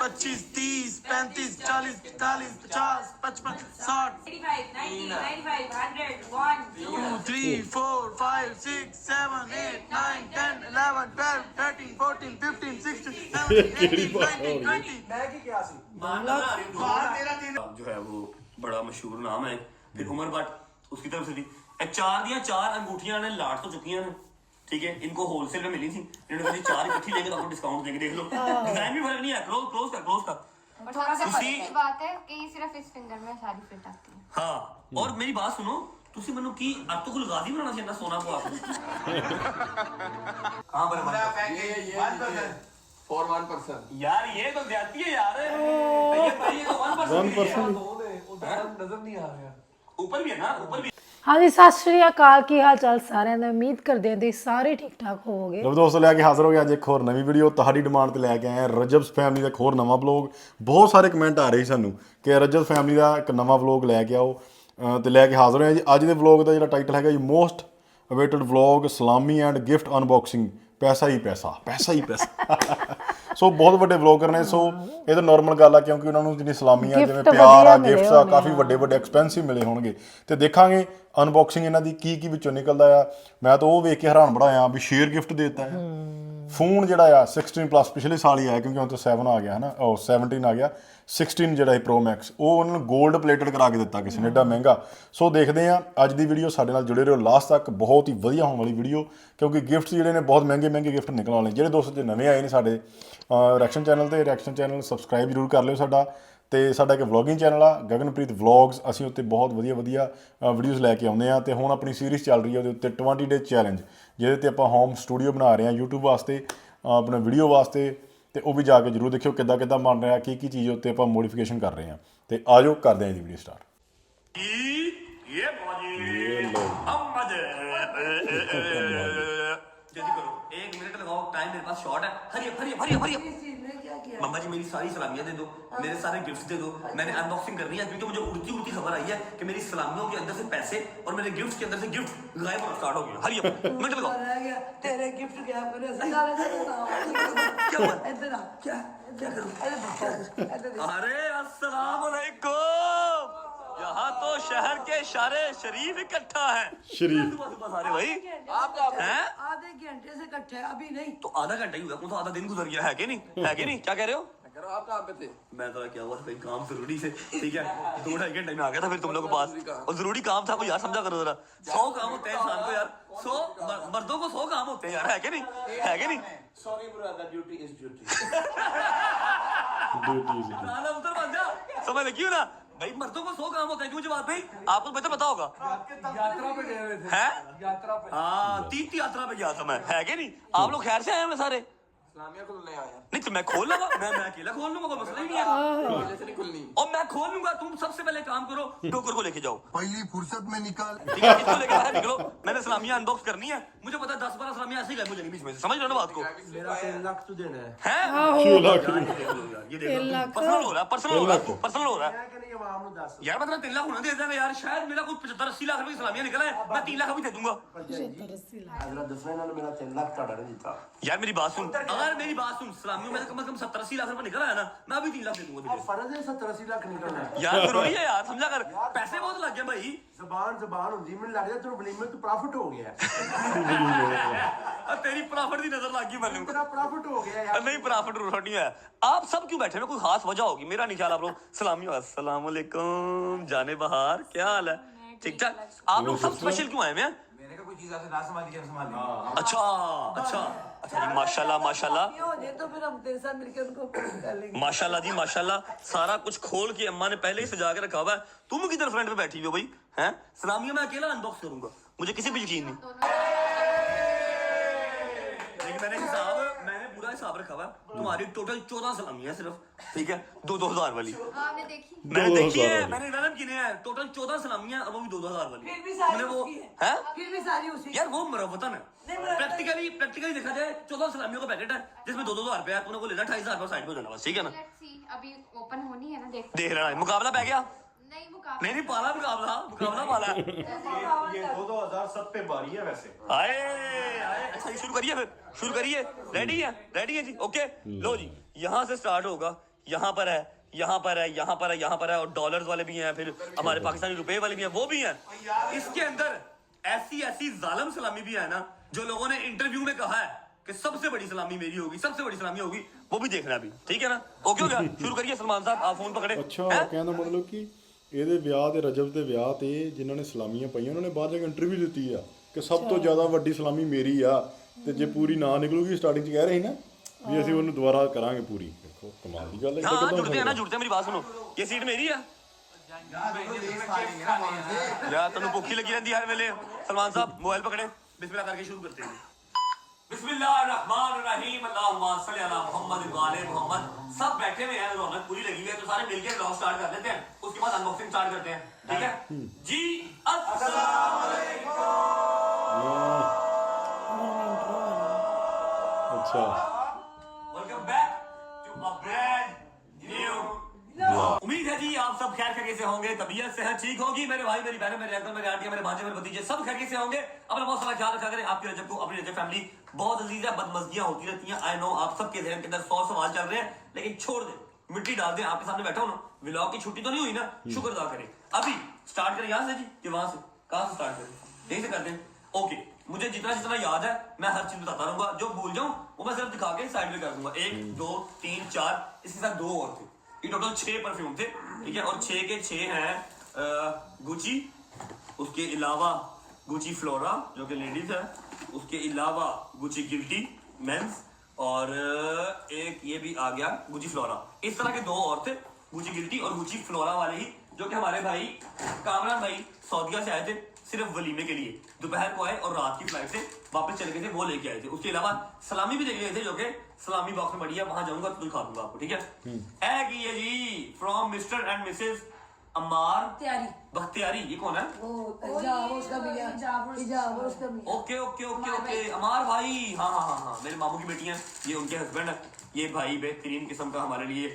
25, 30, 35, 40, 45, 50, 55, 60, 2, 3, 4, 5, 6, 7, 8, 9, 10, 11, 12, 13, 14, 15, 16, 17, 18, 19, 20. मैं की क्या सी जो है वो बड़ा मशहूर नाम है। फिर उमर भट्ट उसकी तरफ से थी। चार दिया चार अंगूठियां ने लाट तो चुकी हैं, ठीक है, इनको होलसेल में मिली थी, इन्होंने कहा चार इकट्ठी लेंगे तो आपको डिस्काउंट देंगे, देख लो डिजाइन भी फर्क नहीं है। क्लोज का और थोड़ा सा फर्क बात है कि सिर्फ इस फिंगर में सारी फिट आती है। हाँ, और मेरी बात सुनो, तुसी मनु की अब तो कुल गाजी बनाना चाहिए ना सोना को आप कहां पर फॉर 1% यार ये तो ज्यादती है यार, ये तो 1% नजर नहीं आ रहा ऊपर भी है ना, ऊपर भी। हाँ जी, सत श्री अकाल, की हाल चाल ਸਾਰਿਆਂ ਦਾ। ਉਮੀਦ ਕਰਦੇ ਹਾਂ ਤੁਸੀਂ ਸਾਰੇ ਠੀਕ ਠਾਕ ਹੋਵੋਗੇ। ਲੋ ਦੋਸਤੋ, ਲੈ ਕੇ ਹਾਜ਼ਰ ਹੋ ਗਿਆ ਅੱਜ ਇੱਕ ਹੋਰ ਨਵੀਂ ਵੀਡੀਓ ਤੁਹਾਡੀ ਡਿਮਾਂਡ ਤੇ ਲੈ ਕੇ ਆਏ ਹਾਂ ਰਜਬਸ ਫੈਮਿਲੀ ਦਾ ਇੱਕ ਹੋਰ ਨਵਾਂ ਵਲੌਗ। ਬਹੁਤ ਸਾਰੇ ਕਮੈਂਟ ਆ ਰਹੇ ਸੀ ਸਾਨੂੰ ਕਿ ਰਜਬਸ ਫੈਮਿਲੀ ਦਾ ਇੱਕ ਨਵਾਂ ਵਲੌਗ ਲੈ ਕੇ ਆਓ, ਤੇ ਲੈ ਕੇ ਹਾਜ਼ਰ ਹੋਏ ਜੀ। ਅੱਜ ਦੇ ਵਲੌਗ ਦਾ ਜਿਹੜਾ ਟਾਈਟਲ ਹੈਗਾ ਜੀ ਮੋਸਟ ਅਵੇਟਡ ਵਲੌਗ ਸਲਾਮੀ ਐਂਡ ਗਿਫਟ ਅਨਬਾਕਸਿੰਗ, ਪੈਸਾ ਹੀ ਪੈਸਾ ਸੋ ਬਹੁਤ ਵੱਡੇ ਵਲੌਗਰ ਨੇ, ਸੋ ਇਹ ਤਾਂ ਨੋਰਮਲ ਗੱਲ ਆ ਕਿਉਂਕਿ ਉਹਨਾਂ ਨੂੰ ਜਿਹੜੀ ਸਲਾਮੀਆਂ ਜਿਵੇਂ ਪਿਆਰ ਆ, ਗਿਫਟਸ ਆ, ਕਾਫੀ ਵੱਡੇ ਐਕਸਪੈਂਸਿਵ ਮਿਲੇ ਹੋਣਗੇ। ਤੇ ਦੇਖਾਂਗੇ ਅਨਬਾਕਸਿੰਗ ਇਹਨਾਂ ਦੀ ਕੀ ਵਿੱਚੋਂ ਨਿਕਲਦਾ ਆ। ਮੈਂ ਤਾਂ ਉਹ ਵੇਖ ਕੇ ਹੈਰਾਨ ਬੜਾ ਆ ਵੀ ਸ਼ੇਅਰ ਗਿਫਟ ਦੇ ਦਿੱਤਾ ਹੈ। ਫੋਨ ਜਿਹੜਾ ਆ 16+ ਪਿਛਲੇ ਸਾਲ ਹੀ ਆਇਆ ਕਿਉਂਕਿ ਹੁਣ ਤਾਂ 7 ਆ ਗਿਆ ਹੈ ਨਾ, ਉਹ 17 ਆ ਗਿਆ। 16 ਜਿਹੜਾ ਹੈ ਪ੍ਰੋ ਮੈਕਸ, ਉਹ ਉਹਨਾਂ ਨੂੰ 골ਡ ਪਲੇਟਡ ਕਰਾ ਕੇ ਦਿੱਤਾ ਕਿਸੇ ਨੇ, ਐਡਾ ਮਹਿੰਗਾ। ਸੋ ਦੇਖਦੇ ਹਾਂ ਅੱਜ ਦੀ ਵੀਡੀਓ, ਸਾਡੇ ਨਾਲ ਜੁੜੇ ਰਹੋ ਲਾਸਟ ਤੱਕ। ਬਹੁਤ ਹੀ ਵਧੀਆ ਹੋਣ ਵਾਲੀ ਵੀਡੀਓ ਕਿਉਂਕਿ ਗਿਫਟਸ ਜਿਹੜੇ ਨੇ ਬਹੁਤ ਮਹਿੰਗੇ ਗਿਫਟ ਨਿਕਲਣ ਵਾਲੇ। ਜਿਹੜੇ ਦੋਸਤ ਜੇ ਨਵੇਂ ਆਏ ਨੇ ਸਾਡੇ ਰਿਐਕਸ਼ਨ ਚੈਨਲ ਤੇ, ਰਿਐਕਸ਼ਨ ਚੈਨਲ ਸਬਸਕ੍ਰਾਈਬ ਜ਼ਰੂਰ ਕਰ ਲਿਓ ਸਾਡਾ। ਤੇ ਸਾਡਾ ਇੱਕ ਵਲੌਗਿੰਗ ਚੈਨਲ ਆ ਗਗਨਪ੍ਰੀਤ ਵਲੌਗਸ, ਅਸੀਂ ਉੱਤੇ ਬਹੁਤ ਵਧੀਆ ਵੀਡੀਓਜ਼ ਲੈ ਕੇ ਆਉਂਦੇ ਹਾਂ। ਤੇ ਹੁਣ ਆਪਣੀ ਸੀਰੀਜ਼ ਚੱਲ ਰਹੀ ਹੈ ਉਹਦੇ ਉੱਤੇ 20 ਡੇ ਚੈਲੰਜ, ਜਿਹਦੇ ਤੇ ਆਪਾਂ ਹੋਮ ਸਟੂਡੀਓ ਬਣਾ ਰਹੇ ਹਾਂ YouTube ਵਾਸਤੇ, ਆਪਣਾ ਵੀਡੀਓ ਵਾਸਤੇ। ਤੇ ਉਹ ਵੀ ਜਾ ਕੇ ਜ਼ਰੂਰ ਦੇਖਿਓ ਕਿੱਦਾਂ ਬਣ ਰਿਹਾ, ਕੀ ਚੀਜ਼ ਉੱਤੇ ਆਪਾਂ ਮੋਡੀਫਿਕੇਸ਼ਨ ਕਰ ਰਹੇ ਹਾਂ। ਤੇ ਆਜੋ ਕਰਦੇ ਹਾਂ ਜੀ ਵੀਡੀਓ ਸਟਾਰਟ। ये जल्दी करो, 1 मिनट लगाओ, टाइम मेरे पास शॉर्ट है। हरी मम्मा जी मेरी सारी सलामियां दे दो, मेरे सारे गिफ्ट्स दे दो। मैंने अनबॉक्सिंग करनी है क्योंकि मुझे उड़ती खबर आई है कि मेरी सलामियों के अंदर से पैसे और मेरे गिफ्ट्स के अंदर से गिफ्ट गायब होना स्टार्ट हो गया। हरी मिनट लगाओ, तेरे गिफ्ट क्या अरे अस्सलाम वालेकुम। यहाँ तो शहर के सारे शरीफ इकट्ठा है। शरीफ सारे भाई आप हैं? आधे घंटे से इकट्ठे अभी नहीं तो आधा घंटा ही हुआ, कौन सा आधा दिन गुजर गया है कि नहीं? क्या कह रहे हो? आप कहाँ पे थे? मैं तो क्या हुआ था, काम जरूरी से, ठीक है, 2-2.5 घंटे में आ गया था फिर तुम लोगों के पास, और जरूरी काम था कोई यार, समझा करो जरा। 100 काम होते हैं इंसान को यार, 100 मर्दों को 100 काम होते हैं यार, है कि नहीं? Sorry brother, duty is duty. उधर बन जा, समझ क्यों ना भाई, मर्दों को 100 काम होते हैं। क्यों जवाब भाई, आपको बेहतर पता होगा। यात्रा पे गए हुए थे। हैं? यात्रा पे। हाँ, तीर्थ यात्रा पे गया था मैं, है कि नहीं? आप लोग खैर से आए हैं सारे? इस्लामिया को नहीं आया नहीं तो मैं खोल लूंगा, मैं अकेला खोल लूंगा, कोई मसला ही नहीं है। पहले से नहीं खुलनी। और मैं खोल लूंगा, तुम सबसे पहले काम करो, डोकर को लेके जाओ, पहली फुर्सत में निकाल। ठीक है, इसको लेके बाहर निकलो। मैंने सलामियां अनबॉक्स करनी है, मुझे पता है 10-12 सलामियां ऐसे ही गए मुझे बीच में से, समझ लो ना बात को। मेरा 3 लाख तो देना है। हैं? ये देख लो, पर्सनल हो रहा है। यार मतलब 3 लाख होना दे देगा यार, शायद मेरा कुछ 75-80 लाख रुपए की सलामियां निकला है, मैं 3 लाख अभी दे दूंगा। मेरा 3 लाख का डर जीता। यार मेरी बात सुन, अगर मेरी बात सुन, सलामियों में कम से कम 70-80 लाख रुपए निकला है ना, मैं अभी 3 लाख दे दूंगा। फर्ज है 70-80 लाख निकलना है यार जरूरी है यार, समझा कर, पैसे बहुत लग गए भाई। जबान होंदी मैंने लग जाए तू बलीम में तू प्रॉफिट हो गया तेरी प्रॉफिट की नजर लग गई मैंने, तेरा प्रॉफिट हो गया यार। नहीं प्रॉफिट नहीं है। आप सब क्यों बैठे हैं, कोई खास वजह होगी, मेरा नहीं ख्याल। आप लोग सलामी, अस्सलाम वालेकुम, जाने बहार, क्या हाल है? ठीक ठाक। आप लोग सब स्पेशल क्यों आए हैं? मैंने कहा कोई चीज ऐसे ना संभाल के अच्छा जी, माशाल्लाह तो फिर हम तेरे साथ मिलकर उनको कर लेंगे। माशाल्लाह जी माशाल्लाह, सारा कुछ खोल के अम्मा ने पहले ही सजा के रखा हुआ है। तुम किधर फ्रंट पे बैठी हुई हो भाई? हैं? सलामियां मैं अकेला अनबॉक्स करूंगा, मुझे किसी पे यकीन नहीं। लेकिन मैंने पूरा हिसाब रखा हुआ है। तुम्हारी टोटल 14 सलामियां सिर्फ, ठीक है, 2-2 हज़ार वाली। आपने देखी? मैंने देखी है, मैंने इनाम किए हैं। टोटल 14 सलामियां और वो भी 2-2 हज़ार वाली। फिर भी सारी मैंने वो उसकी है। हैं? फिर भी सारी उसी यार वो मरवतन है। प्रैक्टिकली देखा जाए 14 सलामियों का पैकेट है जिसमें 2-2 हज़ार रुपया है, तुमने को लेना 28 हज़ार साइड पे जाना बस, ठीक है ना? Let's see, अभी ओपन होनी है ना, देख रहा है मुकाबला पै गया। नहीं मुकाबला नहीं पाला मुकाबला पाला है। ये 2007 पे बारी है वैसे। आए अच्छा ये शुरू करिए, रेडी है जी, ओके। लो जी, यहाँ से स्टार्ट होगा। यहाँ पर है, यहाँ पर है, यहाँ पर है, यहाँ पर है, और डॉलर्स वाले भी हैं, फिर हमारे पाकिस्तानी रुपए वाले भी हैं, वो भी हैं। इसके अंदर ऐसी ऐसी जालिम सलामी भी है ना, जो लोगों ने इंटरव्यू में कहा है कि सबसे बड़ी सलामी मेरी होगी, सबसे बड़ी सलामी होगी, वो भी देखना अभी, ठीक है ना? ओके हो गया, शुरू करिए सलमान साहब, आप फोन पकड़े। ਅੱਛਾ ਕਹਿਣ ਦਾ ਮਤਲਬ ਕਿ ਇਹਦੇ ਵਿਆਹ ਤੇ ਰਜਬ ਦੇ ਵਿਆਹ ਤੇ ਜਿਨ੍ਹਾਂ ਨੇ ਸਲਾਮੀਆਂ ਪਾਈਆਂ ਉਹਨਾਂ ਨੇ ਬਾਅਦ ਵਿੱਚ ਇੰਟਰਵਿਊ ਦਿੱਤੀ ਆ ਕਿ ਸਭ ਤੋਂ ਜ਼ਿਆਦਾ ਵੱਡੀ ਸਲਾਮੀ ਮੇਰੀ ਆ ਤੇ ਜੇ ਪੂਰੀ ਨਾ ਨਿਕਲੂਗੀ ਸਟਾਰਟਿੰਗ 'ਚ ਕਹਿ ਰਹੇ ਸੀ ਨਾ ਵੀ ਅਸੀਂ ਉਹਨੂੰ ਦੁਬਾਰਾ ਕਰਾਂਗੇ ਪੂਰੀ। ਦੇਖੋ ਕਮਾਲ ਦੀ ਗੱਲ ਹੈ। हाँ जुड़ते हैं ना, जुड़ते हैं, मेरी बात सुनो, ये सीट मेरी है यार, तुम भुखी लगी रहती है हर वेले। सलमान साहब मोबाइल पकड़े, बिस्मिल्लाह करके शुरू करते हैं। बिस्मिल्लाहिर्रहमानिर्रहीम, अल्लाहुम्मा सल्ली अला मुहम्मद व आले मुहम्मद। सब बैठे हुए हैं, रौनक पूरी लगी हुई है, तो सारे मिलकर व्लॉग स्टार्ट कर लेते हैं, उसके बाद अनबॉक्सिंग स्टार्ट करते हैं, ठीक है जी? अस्सलाम वालेकुम। ਅੱਛਾ welcome back to a brand new. उम्मीद है जी आप सब खैर खैरियत से होंगे, तबीयत सेहत ठीक होगी, मेरे भाई मेरी बहनें, मेरे अंकल, मेरे आंटियां, मेरे भांजे, मेरे भतीजे सब खैरियत से होंगे। अपना बहुत सारा ख्याल रखा करें। आपकी रजब को, अपनी रजब फैमिली बहुत अजीज है, बदमज़गियां होती रहती हैं, आई नो आप सबके ज़हन के अंदर 100 सवाल चल रहे हैं, लेकिन छोड़ दें, मिट्टी डाल दें, आपके सामने बैठा हूं ना, व्लॉग की छुट्टी तो नहीं हुई ना, शुक्र अदा करें। अभी स्टार्ट करें यहाँ से जी कि वहां से, कहां से स्टार्ट करें? यहीं से करते हैं, ओके। मुझे जितना जितना याद है मैं हर चीज बताता रहूंगा, जो भूल जाऊं वो मैं सिर्फ दिखा के साइड में कर दूंगा। 1 2 3 4, इसके साथ 2 और थे, ये टोटल 6 परफ्यूम थे, ठीक है? और 6 के 6 हैं गुची, उसके अलावा गुची फ्लोरा जो कि लेडीज है, उसके अलावा गुची गिल्टी मेंस, और एक ये भी आ गया गुची फ्लोरा। इस तरह के 2 और थे, गुची गिल्टी और गुची फ्लोरा वाले ही, जो कि हमारे भाई कामरान भाई सऊदीया से आए थे सिर्फ वलीमे के लिए, दोपहर को आए और रात की फ्लाइट से वापस चले गए थे, वो लेके आए थे। उसके अलावा सलामी भी लेके गए थे, जो कि सलामी बॉक्स में पड़ी है, वहां जाऊंगा तो दिखा दूंगा आपको, ठीक है? ए की ये जी from mister and missus Ammar तैयारी बख्तियारी। ये कौन है? वो हिजाब उसका मिला, हिजाब उसका मिला। ओके ओके ओके ओके, अमार भाई, हाँ हाँ हाँ हाँ, मेरे मामू की बेटी हैं, ये उनके हस्बैंड है। ये भाई बेहतरीन किस्म का हमारे लिए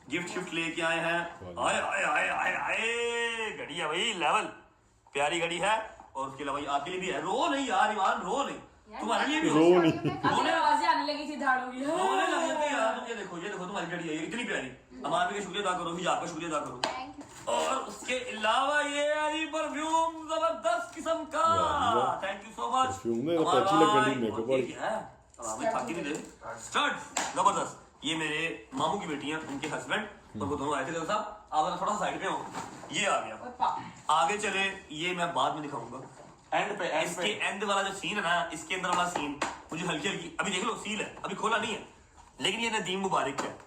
गिफ्ट शिफ्ट लेके आए हैं। आए आए आए आए आए, घड़ी है भाई लेवल, प्यारी घड़ी है। और उसके अलावा ये आपके लिए भी है। रो नहीं यार ईमान, रो नहीं, तुम्हारे लिए भी रो नहीं। अभी आवाजें आने लगी थी धाड़ों की। रोने लग जाती है यार। तुम ये देखो तुम्हारी घड़ी है, ये इतनी प्यारी। अमान का शुक्रिया अदा करो, हिजाब का शुक्रिया अदा करो। Thank you. और उसके अलावा ये है परफ्यूम जबरदस्त किस्म का, thank you so much. Perfume ने तो अच्छी लग रही मेकअप वाली है, हमें खाकी नहीं दे स्टड जबरदस्त। ये मेरे मामू की बेटी है, उनके हस्बैंड, तो वो दोनों आए थे साहब। आप थोड़ा साइड पे हो, ये आ गया। आगे चले, ये मैं बाद में दिखाऊंगा एंड पे। इसके एंड वाला जो सीन है ना, इसके अंदर वाला सीन मुझे हल्की हल्की, अभी देख लो सील है, अभी खोला नहीं है, लेकिन ये नदीम मुबारक है,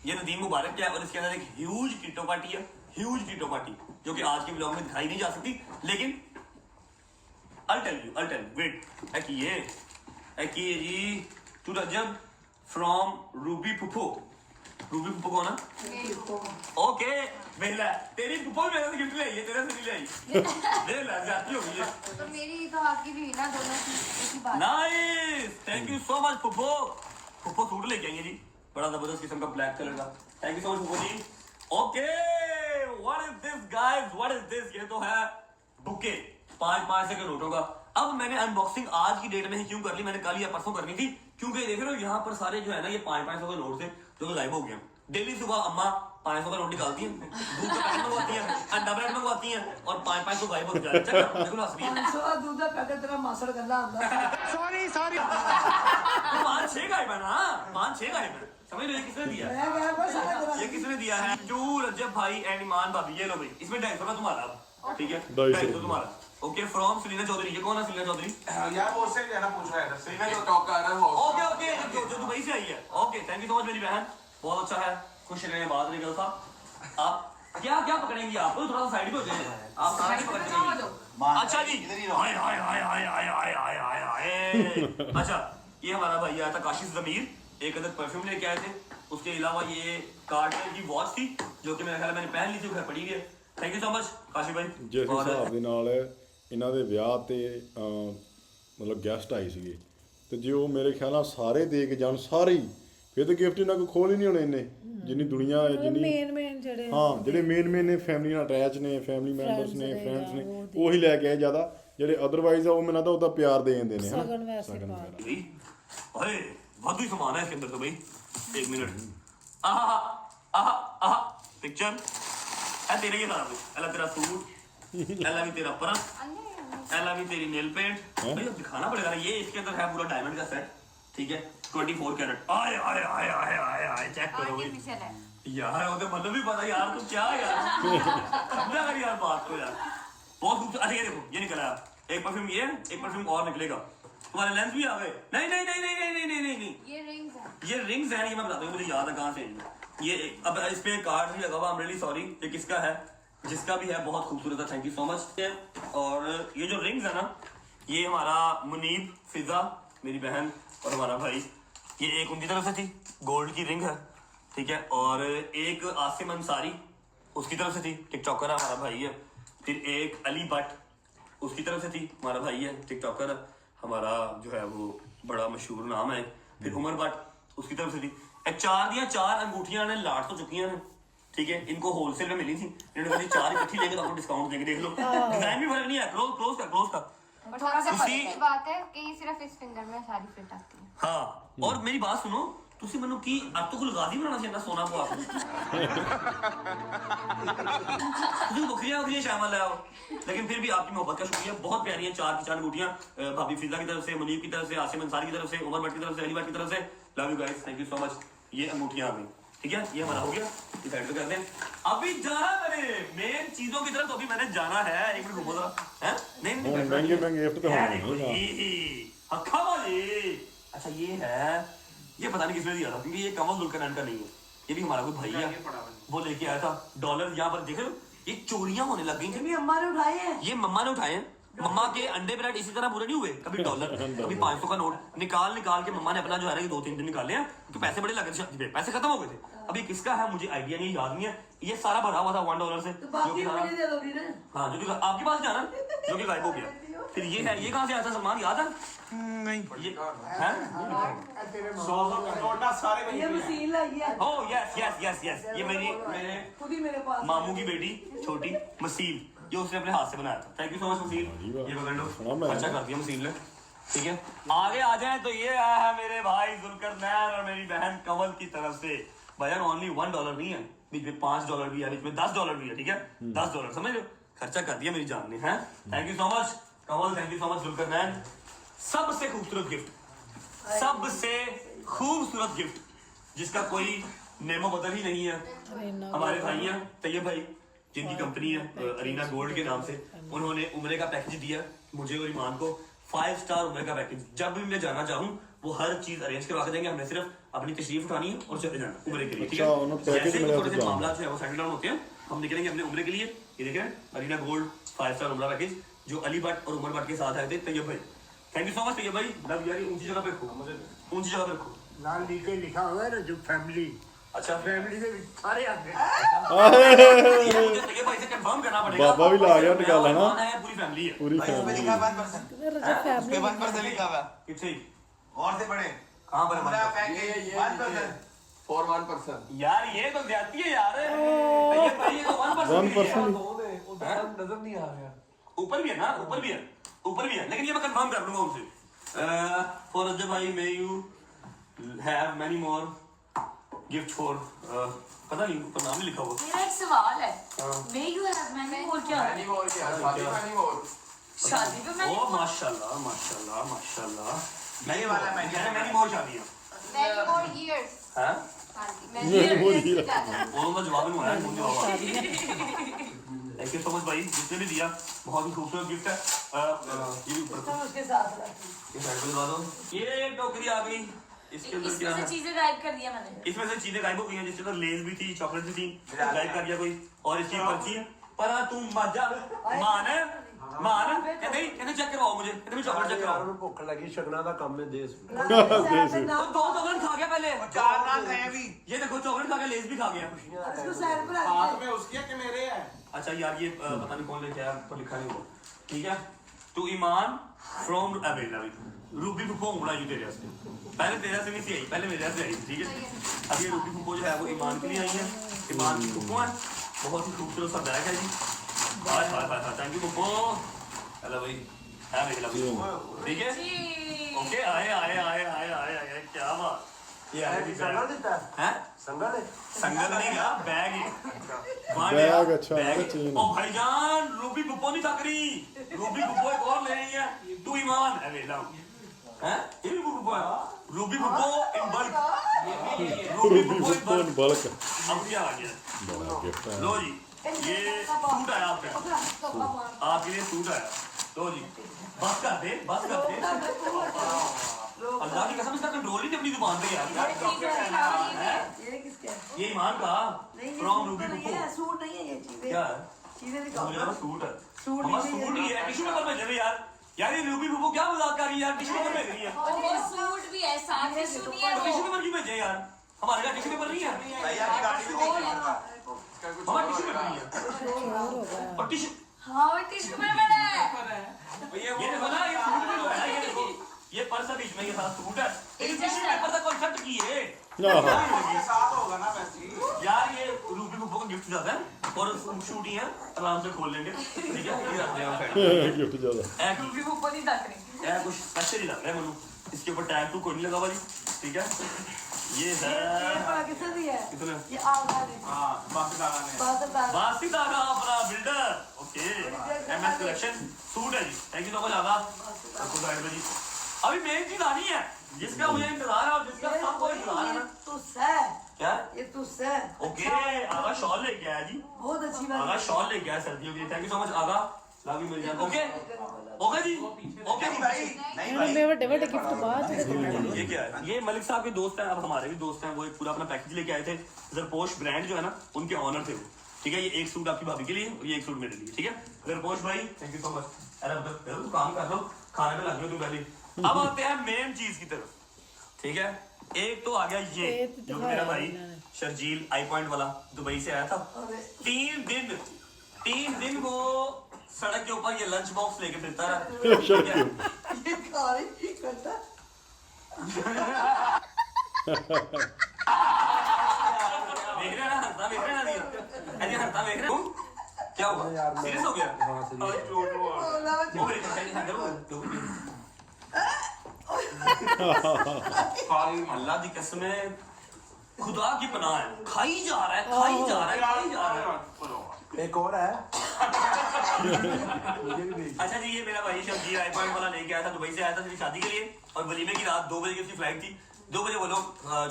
ये नदीम मुबारक है। और इसके अंदर एक ह्यूज कीटो पार्टी है, ह्यूज कीटो पार्टी, जो कि आज के ब्लॉग में दिखाई नहीं जा सकती, लेकिन I'll tell you, wait। एक ये जी टू रजब फ्रॉम रूबी फुफो। रूबी फुफो कौन है? ओके, वेला तेरी फुफो मेरे से गिफ्ट ले आई है, तेरे से नहीं ले आई। ले ला, जाती होगी ये। तो मेरी तो आपकी भी ना, दोनों की एक ही बात। Nice, thank you so much फुफो। फुफो सूट लेके आई है जी, बड़ा जबरदस्त किस्म का ब्लैक कलर का। थैंक यू सो मच फुफो जी। Okay, what is this guys, what is this? ये तो है बुके 5-5 के नोटों का। अब मैंने अनबॉक्सिंग आज की डेट में ही क्यों कर ली, मैंने कल या परसों करनी थी, क्योंकि देख रहे हो यहाँ पर सारे जो है ना, ये 500 के नोट थे जो कि गायब हो गए। डेली सुबह अम्मा 500 का नोट निकालती हैं, दूध का पैकेट मंगवाती हैं, अंडा ब्रेड मंगवाती हैं, और 500 गायब हो जाए। चलो देखो ना, असली 500 दूध का पैकेट तेरा मासड़ करना आंदा। सॉरी 5-6 गायब है ना, 5-6 गायब है, समझ लो। ये किसने दिया है? मैं गया बस सारा तेरा। ये किसने दिया है? जू रजब भाई एंड ईमान भाभी, ये लो भाई, इसमें 250 का तुम्हारा, ठीक है? 250 तुम्हारा। Okay, from Salina Chaudhary. ये कौन है सलीना चौधरी? यार वो उससे लेना पूछ रहा है, सही में जो टॉक कर रहा है। ओके ओके, जो दुबई से आई है। Okay, thank you so much मेरी बहन, बहुत अच्छा है, खुश रहने बात नहीं करता। आप क्या क्या पकड़ेंगी? आप थोड़ा सा साइड पे हो जाए, आप साइड पकड़ के। अच्छा जी, हाय हाय हाय हाय हाय हाय हाय हाय हाय। अच्छा, ये हमारा भाई आया था काशिश जमीर, एक अदर परफ्यूम लेके आए थे। उसके अलावा ये कार्टियर की वॉच थी, जो कि मेरे ख्याल में मैंने पहन ली थी, घर पड़ी हुई है। Thank you so much Kashish भाई। ਜਿਸ ਹਿਸਾਬ ਦੇ ਨਾਲ ਇਹਨਾਂ ਦੇ ਵਿਆਹ ਤੇ ਮਤਲਬ ਗੈਸਟ ਆਏ ਸੀਗੇ, ਤੇ ਜੇ ਉਹ ਮੇਰੇ ਖਿਆਲ ਨਾਲ ਸਾਰੇ ਦੇ ਕੇ ਜਾਣ, ਸਾਰੇ ਹੀ, ਫਿਰ ਤਾਂ ਗਿਫਟ ਇਹਨਾਂ ਕੋ ਖੋਲ ਹੀ ਨਹੀਂ ਹੋਣੇ ਇੰਨੇ, ਜਿੰਨੀ ਦੁਨੀਆ ਹੈ, ਜਿੰਨੀ ਮੇਨ ਜਿਹੜੇ ਹਾਂ, ਜਿਹੜੇ ਮੇਨ ਨੇ ਫੈਮਿਲੀ ਨਾਲ ਅਟੈਚ ਨੇ, ਫੈਮਿਲੀ ਮੈਂਬਰਸ ਨੇ, ਫਰੈਂਡਸ ਨੇ, ਉਹੀ ਲੈ ਕੇ ਆਏ ਜ਼ਿਆਦਾ। ਜਿਹੜੇ ਅਦਰਵਾਈਜ਼ ਆ ਉਹ ਮੈਨੂੰ ਤਾਂ ਉਹਦਾ ਪਿਆਰ ਦੇ ਜਾਂਦੇ ਨੇ, ਹਨਾ, ਸਗਨ ਵੈਸੇ ਸਗਨ ਪਾ ਵਗੈਰਾ। भाई अरे बहुत ही सामान है इसके अंदर तो भाई। 1 मिनट, आहा आहा पिक्चर है तेरे ही सारा कुछ अल्लाह तेरा सूट अल्लाह भी तेरा पर्स अल्लाह भी तेरी नेल पेंट भाई अब दिखाना पड़ेगा ना ये इसके अंदर है पूरा डायमंड का सेट ठीक है 24 कैरेट आए आए आए आए आए आए चेक करो भाई आर्टिफिशियल है यार वो तो मतलब भी पता यार तुम क्या यार समझा कर यार बात को यार बहुत खूबसूरत अच्छा ये देखो ये निकला एक परफ्यूम ये एक परफ्यूम और निकलेगा तुम्हारे लेंस भी आ गए नहीं नहीं नहीं नहीं नहीं नहीं नहीं नहीं ये रिंग्स है ये रिंग्स हैं ये मैं बताता हूँ मुझे याद है कहाँ से ये अब इस पे कार्ड भी लगा हुआ आई एम रियली सॉरी ये किसका है जिसका भी है बहुत खूबसूरत है थैंक यू सो मच और ये जो रिंग्स है ना ये हमारा मुनीब फिजा मेरी बहन और हमारा भाई ये एक उनकी तरफ से थी गोल्ड की रिंग है ठीक है और एक आसिम अंसारी उसकी तरफ से थी टिकटॉकर है हमारा भाई है फिर एक अली भट्ट उसकी तरफ से थी हमारा भाई है टिकटॉकर है हमारा जो है वो बड़ा मशहूर नाम है फिर उमर भट्ट उसकी तरफ से थी चार अंगूठियां ने लाट तो चुकी हैं ठीक है इनको होलसेल में मिली थी इन्होंने कहा चार इकट्ठी लेंगे तो आपको डिस्काउंट देंगे देख लो डिजाइन भी फर्क नहीं है क्लोज का और थोड़ा सा ਤੁਸੀਂ- अच्छी बात है कि ये सिर्फ इस फिंगर में सारी फिट आती है हाँ और मेरी बात सुनो ਤੁਸੀਂ ਮੈਨੂੰ ਕੀ ਅਰਤੁਗਲ ਗਾਜ਼ੀ ਬਣਾਉਣਾ ਸੀ ਇੰਨਾ ਸੋਨਾ ਪਵਾ ਕੇ ਤੁਸੀਂ बकरियां शामिल ले आओ लेकिन फिर भी आपकी मोहब्बत का शुक्रिया बहुत प्यारी है चार की चार अंगूठियां भाभी फिजा की तरफ से मुनीब की तरफ से आसिम अंसारी की तरफ से उमर भट्ट की तरफ से अली भट्ट की तरफ से love you guys thank you so much ये अंगूठियां आ गई ठीक है ये हमारा हो गया ये साइड पे कर दें अभी जाना मैंने मेन चीजों की तरफ तो अभी मैंने जाना है एक मिनट घूमो जरा हैं नहीं नहीं महंगे महंगे गिफ्ट तो देखो होंगे ये हक्का वाले अच्छा ये है ये पता नहीं किसने दिया था क्योंकि ये कमल दुलकरनैन का नहीं है ये भी हमारा कोई भाई है वो लेके आया था डॉलर यहाँ पर देख रहे हो ये चोरियां होने लग गई थी भी अम्मा ने उठाए हैं ये मम्मा ने उठाए हैं मम्मा के अंडे ब्रेड इसी तरह पूरे नहीं हुए कभी डॉलर कभी 500 का नोट निकाल के मम्मा ने अपना जो है ना 2-3 दिन निकाले हैं तो पैसे बड़े लगे थे पैसे खत्म हो गए थे अभी किसका है मुझे आइडिया नहीं याद नहीं है ये सारा भरा हुआ था $1 से तो जो बाकी कि सारा मुझे दे दो फिर हाँ जो कि आपके पास जाना जो कि गायब हो गया फिर ये है ये कहाँ से आया था सलमान याद है नहीं ये है ये मशीन लाई है ओह यस ये मेरे खुद ही मेरे पास मामू की बेटी छोटी मसील ये उसने अपने हाथ से बनाया था थैंक यू सो मच मसील ये पकड़ लो खर्चा कर दिया मसील ने ठीक है आगे आ जाए तो ये आया है मेरे भाई जुल्करनैन और मेरी बहन कमल की तरफ से भैया ओनली $1 नहीं है बीच में $5 भी है बीच में $10 भी है ठीक है $10 समझ लो खर्चा कर दिया मेरी जान ने हैं thank you so much Kamal thank you so much Zulqarnain सबसे खूबसूरत गिफ्ट जिसका कोई नेमो बदल ही नहीं है हमारे भाई हैं तैयब भाई जिनकी कंपनी है अरीना गोल्ड के नाम से उन्होंने उम्रे का पैकेज दिया मुझे और ईमान को 5 स्टार उम्रे का पैकेज जब भी मैं जाना चाहूँ वो हर चीज अरेंज करवा के देंगे हमने सिर्फ अपनी तशरीफ उठानी है और चले जाना उम्रे के लिए ठीक है जैसे ही थोड़े से मामला जो है वो सेटल डाउन होते हैं हम निकलेंगे अपने उम्रे के लिए ये देखें अरीना गोल्ड 5 स्टार उम्रा पैकेज जो अली भट्ट और उमर भट्ट के साथ आए थे तैयब भाई thank you so much Tayyab भाई लव यार ऊंची जगह पे रखो ऊंची जगह पे रखो लाल नीचे लिखा हुआ है ना जो फैमिली अच्छा फैमिली से सारे आते तैयब भाई से कंफर्म करना पड़ेगा बाबा भी ला गया निकाला ना है पूरी फैमिली है पूरी भाई उसमें फैमिली लिखा 1% उस पे 1% लिखा हुआ है किथे और से पढ़े कहां पर पूरा हमारा पैकेज 1% फॉर 1% यार ये तो ज्यादती है यार तैयब भाई ये तो 1% 1% नजर नहीं आ रहा ऊपर भी है ना ऊपर भी है लेकिन ये मैं कंफर्म कर लूंगा उनसे फॉर रजब भाई may you have many more gift for पता नहीं ऊपर नाम नहीं लिखा हुआ मेरा एक सवाल है मैं यू है मैंने और क्या नहीं बोल क्या शादी बोल शादी पे मैं ओ माशाल्लाह ये वाला मैंने मोर शादियां many more years हैं हाँ जी many more years की ज्यादा और मैं जवाब नहीं आया मुझे जवाब थैंक यू सो मच भाई जिसने भी दिया बहुत ही खूबसूरत गिफ्ट है ये भी ऊपर सब उसके साथ रखी ये साइड पे लगा दो ये टोकरी आ गई इसके अंदर क्या इसमें से है चीजें गायब कर दिया मैंने इसमें से चीजें गायब हो गई हैं जिसके अंदर लेस भी थी चॉकलेट भी थी गायब कर दिया कोई और इसकी पर्ची पर तुम मजा मान कहते चेक करवाओ मुझे कहते भी चॉकलेट चेक करवाओ भुख लगी शगना का काम में देश तो 2 चॉकलेट खा गया पहले 4 नाम है अभी ये देखो चॉकलेट खा के लेस भी खा गया उसको सैर पर आ हाथ में उसकी है कि मेरे है अच्छा यार ये पता नहीं कौन लेके आया तो लिखा नहीं हुआ ठीक है तू ईमान फ्रॉम अबेला रूबी फुफो उड़ा जी तेरे से पहले तेरे से नहीं थी आई पहले मेरे से आई ठीक है अब ये रूबी फुफो जो है वो ईमान के लिए आई है ईमान की फुफो है बहुत ही खूबसूरत सा बैग है जी हाय थैंक यू फुफो हेलो भाई है मेरे लिए ठीक है ओके आए क्या बात ये है जी संगल देता है हैं संगल है संगल नहीं गा बैग ही बैग, अच्छा, बैग। वो चीन। ओ भाईजान रूबी बुब्बो नहीं थक रही रूबी बुब्बो एक और ले रही है तू ईमान है वेला हैं ये भी बुब्बो है रूबी बुब्बो इन बल्क रूबी बुब्बो इन बल्क बल्क अब क्या आ गया बड़ा गिफ्ट है लो जी ये सूट आया आपके लिए सूट आया लो जी बस कर दे अल्लाह की कसम इसका कंट्रोल ही नहीं अपनी जुबान पे यार ये किसका है? ये ईमान का नहीं, ये फ्रॉम सूट रूबी नहीं बुब्बो है, सूट नहीं है ये चीजें। क्या है चीजें दिखाओ मुझे ना। लगा सूट है सूट मम्मा नहीं है। सूट ही है टिश्यू पेपर में ले यार ये रूबी बुब्बो क्या मजाक कर रही है यार टिश्यू पेपर भेज रही है वो सूट भी है साथ में सूट नहीं है तो टिश्यू वो पेपर क्यों भेजे यार हमारे यहाँ टिश्यू पेपर नहीं है भैया की गाड़ी में देखिए हमारा टिश्यू पेपर नहीं है और टिश्यू हाँ वो टिश्यू पेपर है ये देखो ना ये सूट में जो है ये देखो ये पर्स है बीच में ये साथ सूट है लेकिन टिश्यू पेपर का कॉन्सेप्ट की है साथ होगा ना वैसे ही यार ये रूबी बुब्बो का गिफ्ट ज्यादा है और शूट ही है आराम से खोल लेंगे ठीक है ये रखते हैं हम साइड गिफ्ट ज्यादा ए रूबी बुब्बो नहीं थक रही ए कुछ स्पेशल ही लग रहा है मनु इसके ऊपर टैग तो कोई नहीं लगा भाई ठीक है ये है ये पड़ा किसने दिया है? कितने ये आधा ने। हां बाकी दादा ने बादल दादा। वासी दागा अपना builder okay MS collection suit है जी थैंक यू सो मच आगा आपको गाइड में जी अभी मेन चीज आनी है जिसका मुझे इंतजार है और जिसका सबको इंतजार है ये ना तुझसे है। क्या ये तुझसे है। ओके आगा शॉल लेके आया जी बहुत अच्छी आगा बात शॉल लेके आया सर्दियों के लिए thank you so much Agha love you मेरी जान ओके ओके जी ओके भाई नहीं भाई मैं बड़े बड़े गिफ्ट बाद ये क्या है ये मलिक साहब के दोस्त हैं अब हमारे भी दोस्त हैं वो एक पूरा अपना पैकेज लेके आए थे जरपोश ब्रांड जो है ना उनके ऑनर थे वो ठीक है ये एक सूट आपकी भाभी के लिए और ये एक सूट मेरे लिए ठीक है जरपोश भाई थैंक यू सो मच अरे तू काम कर लो खाने में लग गए तू पहले अब आते हैं मेन चीज की तरफ ठीक है एक तो आ गया ये जो मेरा भाई शर्जील आई पॉइंट वाला दुबई से आया था 3 दिन वो सड़क के ऊपर ये लंच बॉक्स लेके फिरता रहा ठीक है ये खाली करता। देख रहे हैं ना हंसता देख रहे हैं ना नहीं हंसता देख रहे हो क्या हुआ सीरियस हो गया वो मेरे अल्लाह की कसम है खुदा की पनाह है खाई जा रहा है खाई जा रहा है एक और है अच्छा जी ये मेरा भाई शब्जी आई पॉइंट वाला लेके आया था दुबई से आया था मेरी शादी के लिए और वलीमे की रात 2 बजे की उसकी फ्लाइट थी 2 बजे वो लोग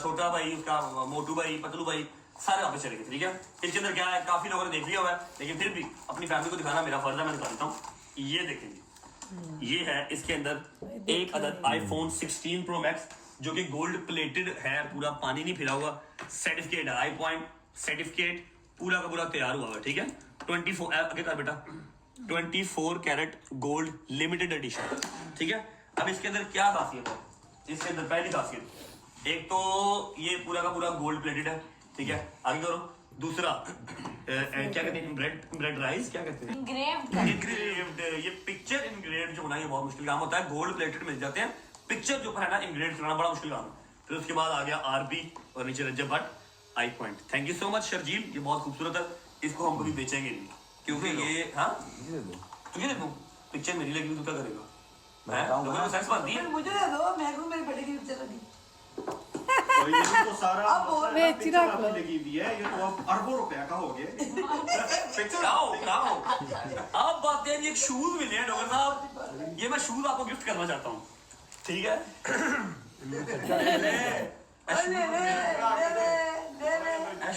छोटा भाई उसका मोटू भाई पतलू भाई सारे वापस चले गए ठीक है इसके अंदर क्या है काफी लोगों ने देख लिया हुआ है लेकिन फिर भी अपनी फैमिली को दिखाना मेरा फर्ज है मैं दिखाता हूँ ये देखेंगे ये है इसके अंदर एक अदद आईफोन 16 प्रो मैक्स जो कि गोल्ड प्लेटेड है पूरा पानी नहीं फिरा हुआ सर्टिफिकेट है आई पॉइंट सर्टिफिकेट पूरा का पूरा तैयार हुआ है ठीक है 24 आगे कर बेटा 24 कैरेट गोल्ड लिमिटेड एडिशन ठीक है अब इसके अंदर क्या खासियत है इसके अंदर पहली खासियत एक तो ये पूरा का पूरा गोल्ड प्लेटेड है ठीक है आगे करो दूसरा क्या कहते हैं ब्रेड राइस क्या कहते हैं इंग्रेव्ड ये पिक्चर इंग्रेव्ड जो होना ये बहुत मुश्किल काम होता है गोल्ड प्लेटेड मिल जाते हैं पिक्चर जो ऊपर है ना इंग्रेव्ड करना बड़ा मुश्किल काम है फिर उसके बाद आ गया आरबी और नीचे Rajjab Bhatt I point thank you so much Sharjeel ये बहुत खूबसूरत है इसको हम कभी बेचेंगे नहीं क्योंकि ये हाँ तुझे दे दूं पिक्चर मेरी लगी तो क्या करेगा मैं लोगों को सेंस बनती है मुझे दे दो मैं को मेरी बेटे की पिक्चर लगी। और ये तो सारा अब वो बेच रख लो लगी हुई है ये तो अब अरबों रुपया का हो गया पिक्चर आओ अब बात है एक शूज मिले हैं डॉक्टर साहब ये मैं शूज आपको गिफ्ट करना चाहता हूँ ठीक है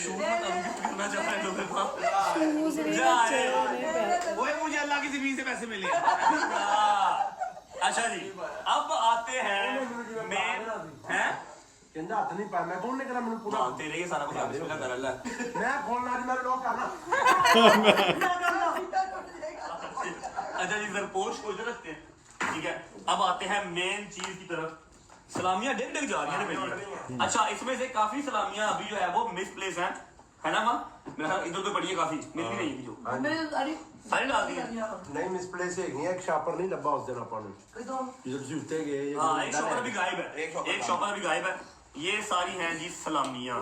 शूज मैं आपको गिफ्ट करना चाहता हूँ डॉक्टर साहब शूज नहीं चाहिए वो मुझे अल्लाह की जमीन से पैसे मिले अच्छा जी अब आते हैं मेन हैं कहंदा हाथ नहीं पाया मैं कौन ने करा मैंने पूरा हाँ तेरे ये सारा कुछ आप इसमें कर अल्लाह मैं खोलना आज मैं लॉक करना अच्छा जी सरपोश को इधर रखते हैं ठीक है अब आते हैं मेन चीज की तरफ सलामियां डेग डेग जा रही है ना मेरी अच्छा इसमें से काफी सलामियां अभी जो है वो मिसप्लेस हैं है ना माँ मेरा इधर उधर पड़ी है काफी मिल भी नहीं है जो मेरे सारी सारी डाल दी है नहीं मिसप्लेस है नहीं एक शॉपर नहीं डब्बा उस दिन अपन कोई तो इधर से उठते गए हाँ एक शॉपर भी गायब है एक शॉपर भी गायब है ये सारी हैं जी सलामियां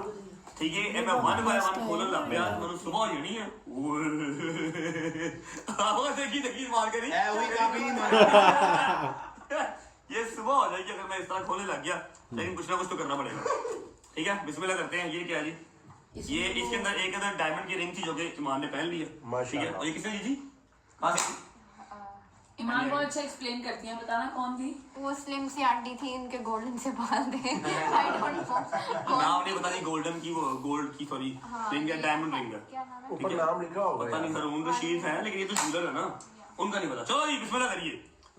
ठीक है मैं 1 बाय 1 खोलन लग गया मैंने सुबह हो जानी है आवाज देखी मार के नहीं वही काफी नहीं मार ये सुबह हो जाएगी अगर मैं इस तरह खोलने लग गया लेकिन कुछ ना कुछ तो करना पड़ेगा ठीक है बिस्मिल्लाह करते हैं। ये क्या है जी? ये इसके अंदर एक अंदर डायमंड की रिंग थी जो कि इमाम ने पहन ली है, ठीक है। और ये किसने दी थी? कहाँ से? ईमान बहुत अच्छा एक्सप्लेन करती हैं, बताना कौन थी? वो स्लिम सी आंटी थी, उनके गोल्डन से बाल थे। आई डोंट नो नाम नहीं पता नहीं, गोल्डन की वो गोल्ड की सॉरी रिंग है, डायमंड रिंग है, क्या नाम है? ऊपर नाम लिखा होगा पता नहीं। हरून रशीद है लेकिन ये तो जूलर है ना, उनका नहीं पता। चलो जी बिस्मिल्लाह करिए।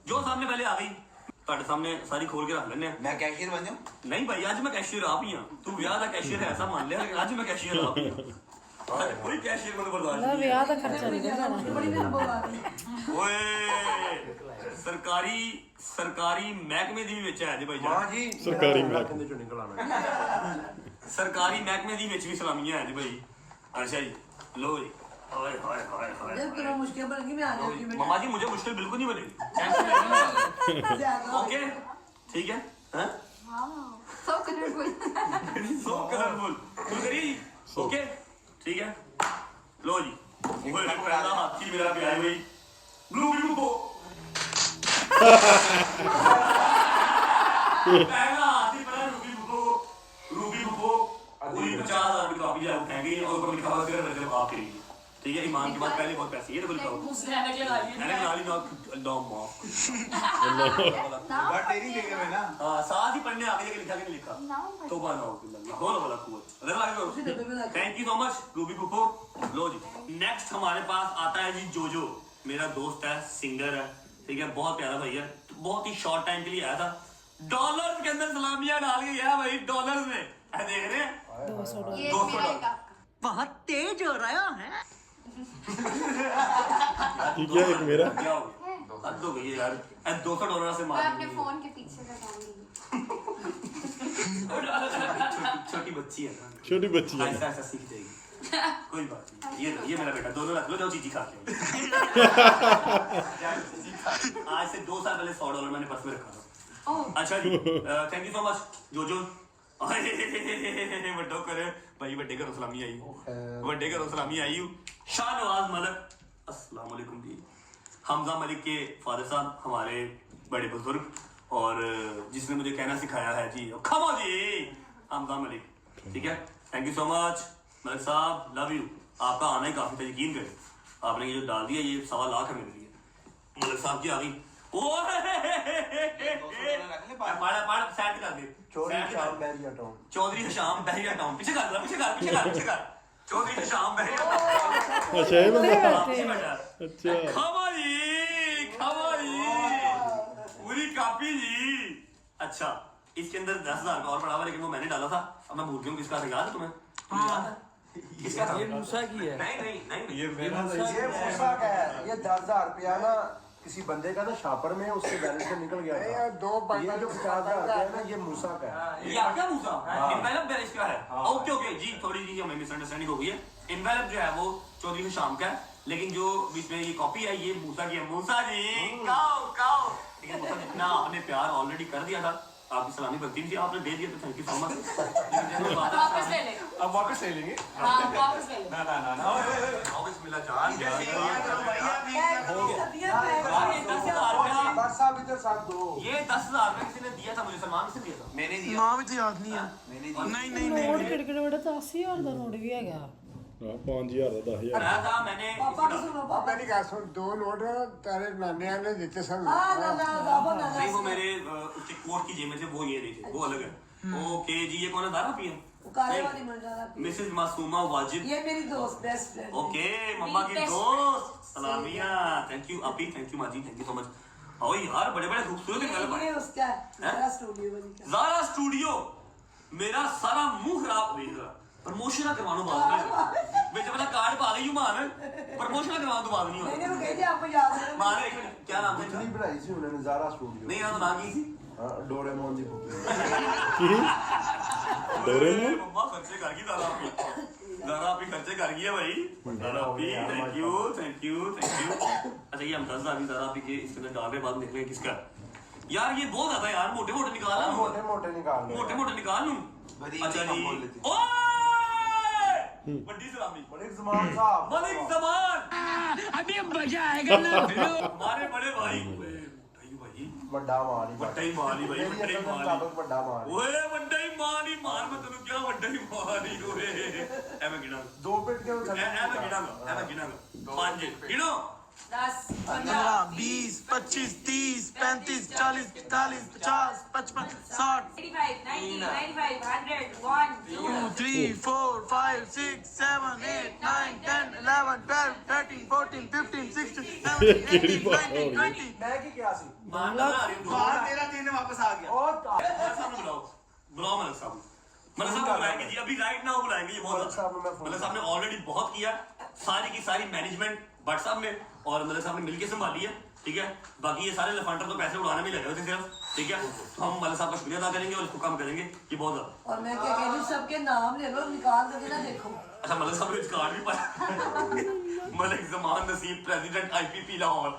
जो सामने पहले आ गई ਤੁਹਾਡੇ सामने सारी खोल के रख लेने हैं। मैं कैशियर बन जाऊं? नहीं भाई आज मैं कैशियर आप ही हां। तू ब्याह का कैशियर है ऐसा मान लिया, लेकिन आज मैं कैशियर आप ही हां। कोई कैशियर को बर्दाश्त ना नहीं है। ਵਿਆਹ ਦਾ ਖਰਚਾ ਨਹੀਂ ਦੇਣਾ। बड़ी मेरी बोल आ गई। ओए सरकारी महकमे दी विच है जी भाई मां जान। जी सरकारी मेरा महकमे। कहंदे चों निकल आना सरकारी महकमे दी विच भी सलामियां है जी भाई। अच्छा जी लो जी। ओए होए होए होए जब तेरा मुश्किल बन गई मैं आ जाऊंगी बेटा। मामा जी मुझे मुश्किल बिल्कुल नहीं बनेगी, टेंशन नहीं ज्यादा ओके ठीक है। हैं So colorful. सो कलरफुल तू करी ओके ठीक है। लो जी ओए पहला हाथी मेरा पे आया भाई ब्लू ब्लू को पहला हाथी पड़ा रूबी को पूरी 50,000 की कॉपी है उठाएंगे और ऊपर लिखा हुआ है रजब आप करेंगे, ठीक है। ईमान के बाद पहले बहुत पैसे ये तो लिखा हुआ उसने ऐनक लगा ली मैंने गाली ना अल्लाह माफ बात तेरी देखे में ना। हां साथ ही पढ़ने आ गए कि लिखा कि नहीं लिखा नाम तौबा ना हो बिल्लाह हो वाला कुवत अगर आगे उसी डब्बे में रख। Thank you so much Ruby कुको। लो जी नेक्स्ट हमारे पास आता है जी जोजो, मेरा दोस्त है, सिंगर है, ठीक है, बहुत प्यारा भाई है। बहुत ही शॉर्ट टाइम के लिए आया था, डॉलर्स के अंदर सलामियां डाल के गया भाई, डॉलर्स में देख रहे हैं। ये 200 मेरा एक आपका। बहुत तेज हो रहा है। ठीक है एक मेरा क्या हो गया? हद हो गई है यार, $200 से मैं मार अपने फोन के पीछे लगाऊंगी। छोटी बच्ची है ना, छोटी बच्ची है ऐसा ऐसा सीख जाएगी, कोई बात नहीं। ये मेरा बेटा, दोनों रख लो, जाओ चीजी खा के आज से 2 साल पहले $100 मैंने पर्स में रखा था। अच्छा जी थैंक यू सो मच जोजो। ਵੱਡੋ करे भाई, ਵੱਡੇ घरों सलामी आई, ਵੱਡੇ घरों सलामी आई हूँ। शाहनवाज मलिक अस्सलाम वालेकुम जी। हमजा मलिक के फादर साहब हमारे बड़े बुजुर्ग, और जिसने मुझे कहना सिखाया है जी खमो जी हमजा मलिक, ठीक है। Thank you so much Malik साहब, लव यू। आपका आना ही काफी था, यकीन करें। आपने ये जो डाल दिया ये 1.25 लाख है मेरे लिए। मलिक साहब की आ गई पढ़ सेट कर दे। चौधरी शाम बहरिया टाउन चौधरी शाम बहरिया टाउन पीछे कर चौधरी शाम बहरिया टाउन। अच्छा ये बंदा पीछे बैठा। अच्छा खबरी पूरी कॉपी जी। अच्छा इसके अंदर 10,000 का और पड़ा हुआ, लेकिन वो मैंने डाला था, अब मैं भूल गया हूँ किसका था। याद है तुम्हें? तुम्हें याद है किसका था? ये मूसा की है। नहीं ये मूसा का है। ये 10,000 रुपया ना किसी बंदे का ना शापर में उसके बैलेंस से निकल गया था। ये जो 50,000 रुपया है ना ये मूसा का है। ये आपका मूसा इनवेलप बैरिश का है। ओके जी थोड़ी जी हमें मिसअंडरस्टैंडिंग हो गई है। इनवेलप जो है वो चौधरी शाम का है, लेकिन जो बीच में ये कॉपी है ये मूसा की है। मूसा जी काओ ठीक है। मूसा जितना आपने प्यार ऑलरेडी कर दिया था, आपकी सलामी बनती थी, आपने दे दिया तो थैंक यू सो मच। वापस ले ले। अब वापस ले लेंगे। हाँ वापस ले ले। वापस मिला जान हो गया। ये 10,000 रुपया, बस साहब इधर साथ दो। ये 10,000 रुपया किसी ने दिया था मुझे, सलमान से दिया था। मैंने दिया। नाम भी तो याद नहीं है। नहीं ਨੋਟ ਕਿਹੜੇ ਬੜਾ ਤਾਂ 80,000 ਦਾ ਨੋਟ ਵੀ ਹੈਗਾ। 5,000 ਦਾ 10,000 मैं था मैंने पापा को सुनो पापा। मेरी बात सुन, 2 नोट तेरे नानिया ने देते सब। हाँ ना बाबा ना नहीं वो मेरे उसके कोट की जेब में थे, वो ये नहीं थे, वो अलग है। ओके जी ये कौन है? दारा पिया काले वाली मर जाना। मिसेस मासूमा वाजिब। ये मेरी दोस्त बेस्ट फ्रेंड। ओके मम्मा की Best दोस्त सलामिया। थैंक यू अपी, थैंक यू माजी, थैंक यू सो मच। आओ यार बड़े बड़े खूबसूरत गल ये उसका है मेरा स्टूडियो बनी का। ज़ारा स्टूडियो मेरा सारा मुंह खराब हो गया। प्रमोशन करवानो बात नहीं बेच अपना कार्ड पा गई मान, प्रमोशन करवानो तो बात नहीं हो। मैंने वो कही थी आपको याद है। मान एक मिनट क्या नाम था? इतनी बनाई थी उन्होंने ज़ारा स्टूडियो। नहीं यार नाम की थी डोरेमोन दी बुक। डोरेमोन मम्मा खर्चे कर गई ज़ारा आपी खर्चे कर गई है भाई। ज़ारा आपी थैंक यू। अच्छा ये हम 10,000 की ज़ारा आपी के इसके अंदर डाल रहे, बाद देख रहे हैं किसका। यार ये बहुत ज्यादा यार, मोटे मोटे निकाल लूं, मोटे मोटे निकाल लूं। अच्छा जी ओए बड़ी सलामी मलिक जमान साहब। मलिक जमान अभी मजा आएगा ना। हमारे बड़े भाई भाई बड़ा माली बड़ा ही माली भाई, बड़ा ही माली बड़ा माली। ओए बड़ा ही ਮਾਰ ਹੀ ਮਾਰ, ਮੈਂ ਤੈਨੂੰ ਕਿਹਾ ਵੱਡਾ ਹੀ ਮਾਰ ਹੀ ਹੋਏ। ਐਵੇਂ ਗਿਣਾ 2 ਮਿੰਟ ਕਿਉਂ ਐਵੇਂ ਗਿਣਾਂਗਾ 5 ਗਿਣੋ 10 15 20 25 30 35 40 45 50 55 60 85, 90, 95, 100, 1, 2 3 4 5 6 7 8 9 10 11 12 13 14 15 16 17 18 19 20 ਮੈਂ ਕੀ ਕਿਹਾ ਸੀ ਮਾਰ ਲਾ ਰਹੀ ਹੂੰ। बाहर तेरा दिन वापस आ गया ਉਹ मलक साहब ने बुलाओ मलक साहब। मलक साहब बुलाएंगे जी, अभी राइट नाउ बुलाएंगे। ये मलक साहब ने मैं बहुत मलक साहब ने ऑलरेडी बहुत किया, सारी की सारी मैनेजमेंट भट्ट साहब ने और मलक साहब ने मिलके संभाली है, ठीक है। बाकी ये सारे लफांटर तो पैसे उड़ाने में लगे हुए थे सिर्फ, ठीक है। तो हम मलक साहब का शुक्रिया अदा करेंगे और इसको काम करेंगे कि बहुत ज्यादा। और मैं क्या कह रही हूँ, सबके नाम ले लो, निकाल दोगे ना, देखो अच्छा मलक साहब ने कार्ड भी पाया। मलिक जमान नसीब प्रेसिडेंट IPP लाहौर।